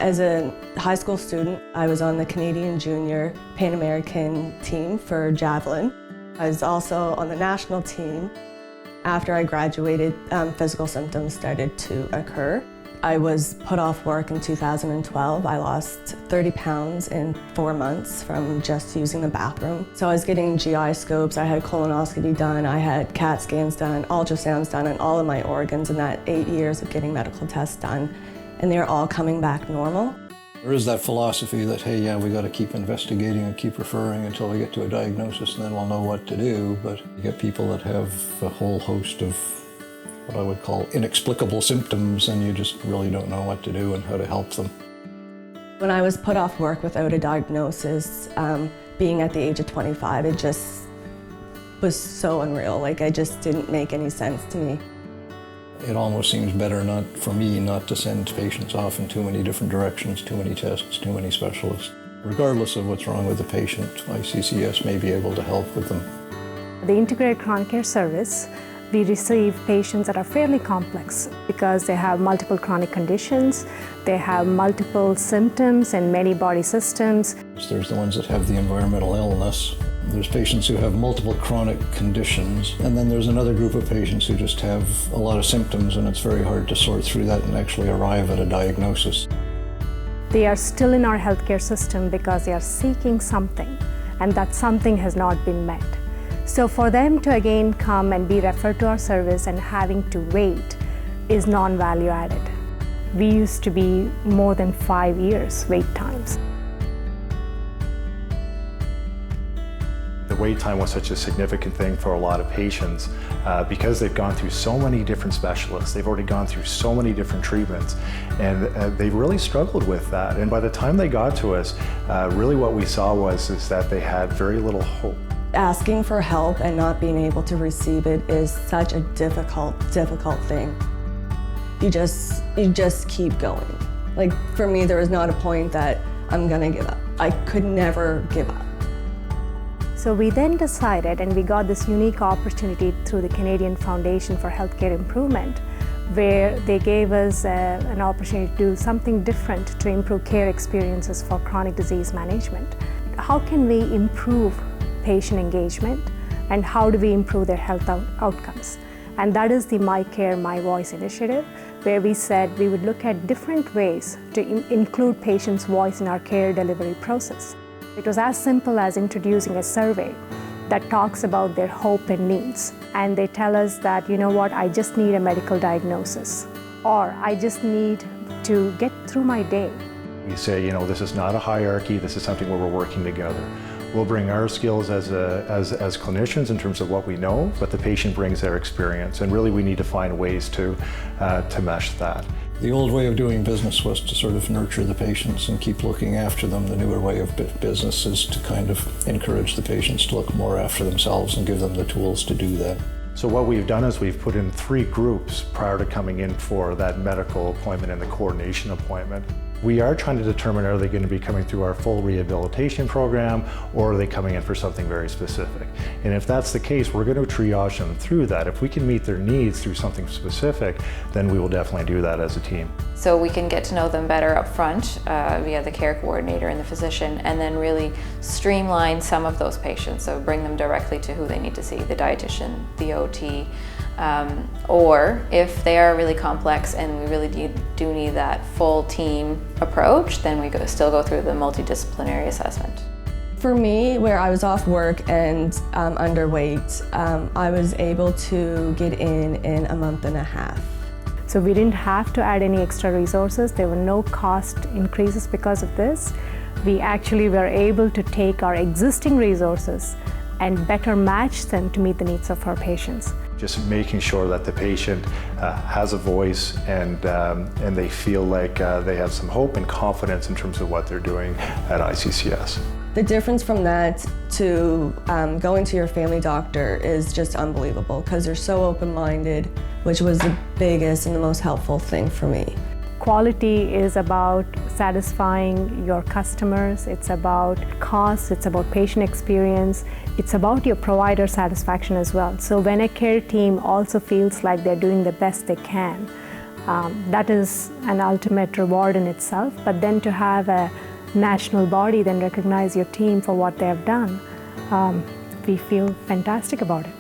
As a high school student, I was on the Canadian Junior Pan American team for javelin. I was also on the national team. After I graduated, physical symptoms started to occur. I was put off work in 2012. I lost 30 pounds in 4 months from just using the bathroom. So I was getting GI scopes, I had colonoscopy done, I had CAT scans done, ultrasounds done on all of my organs in that 8 years of getting medical tests done, and they're all coming back normal. There is that philosophy that, hey, yeah, we got to keep investigating and keep referring until we get to a diagnosis, and then we'll know what to do. But you get people that have a whole host of what I would call inexplicable symptoms, and you just really don't know what to do and how to help them. When I was put off work without a diagnosis, being at the age of 25, it just was so unreal. Like, it just didn't make any sense to me. It almost seems better for me not to send patients off in too many different directions, too many tests, too many specialists. Regardless of what's wrong with the patient, ICCS may be able to help with them. The Integrated Chronic Care Service, we receive patients that are fairly complex because they have multiple chronic conditions, they have multiple symptoms and many body systems. There's the ones that have the environmental illness. There's patients who have multiple chronic conditions, and then there's another group of patients who just have a lot of symptoms, and it's very hard to sort through that and actually arrive at a diagnosis. They are still in our healthcare system because they are seeking something, and that something has not been met. So for them to again come and be referred to our service and having to wait is non-value added. We used to be more than 5 years wait times. The wait time was such a significant thing for a lot of patients because they've gone through so many different specialists. They've already gone through so many different treatments, and they really struggled with that. And by the time they got to us, really what we saw is that they had very little hope. Asking for help and not being able to receive it is such a difficult thing. You just keep going. Like, for me, there was not a point that I'm gonna give up. I could never give up. So we then decided, and we got this unique opportunity through the Canadian Foundation for Healthcare Improvement, where they gave us an opportunity to do something different to improve care experiences for chronic disease management. How can we improve patient engagement, and how do we improve their health outcomes? And that is the My Care, My Voice initiative, where we said we would look at different ways to include patients' voice in our care delivery process. It was as simple as introducing a survey that talks about their hope and needs. And they tell us that, you know what, I just need a medical diagnosis, or I just need to get through my day. We say, you know, this is not a hierarchy, this is something where we're working together. We'll bring our skills as clinicians in terms of what we know, but the patient brings their experience, and really we need to find ways to mesh that. The old way of doing business was to sort of nurture the patients and keep looking after them. The newer way of business is to kind of encourage the patients to look more after themselves and give them the tools to do that. So what we've done is we've put in 3 groups prior to coming in for that medical appointment and the coordination appointment. We are trying to determine, are they going to be coming through our full rehabilitation program, or are they coming in for something very specific? And if that's the case, we're going to triage them through that. If we can meet their needs through something specific, then we will definitely do that as a team. So we can get to know them better up front via the care coordinator and the physician, and then really streamline some of those patients. So bring them directly to who they need to see, the dietitian, the OT, or if they are really complex and we really do need that full team approach, then we still go through the multidisciplinary assessment. For me, where I was off work and underweight, I was able to get in a month and a half. So we didn't have to add any extra resources. There were no cost increases because of this. We actually were able to take our existing resources and better match them to meet the needs of our patients. Just making sure that the patient has a voice and they feel like they have some hope and confidence in terms of what they're doing at ICCS. The difference from that to going to your family doctor is just unbelievable, because they're so open-minded, which was the biggest and the most helpful thing for me. Quality is about satisfying your customers, it's about cost, it's about patient experience, it's about your provider satisfaction as well. So when a care team also feels like they're doing the best they can, That is an ultimate reward in itself, but then to have a national body then recognize your team for what they have done, we feel fantastic about it.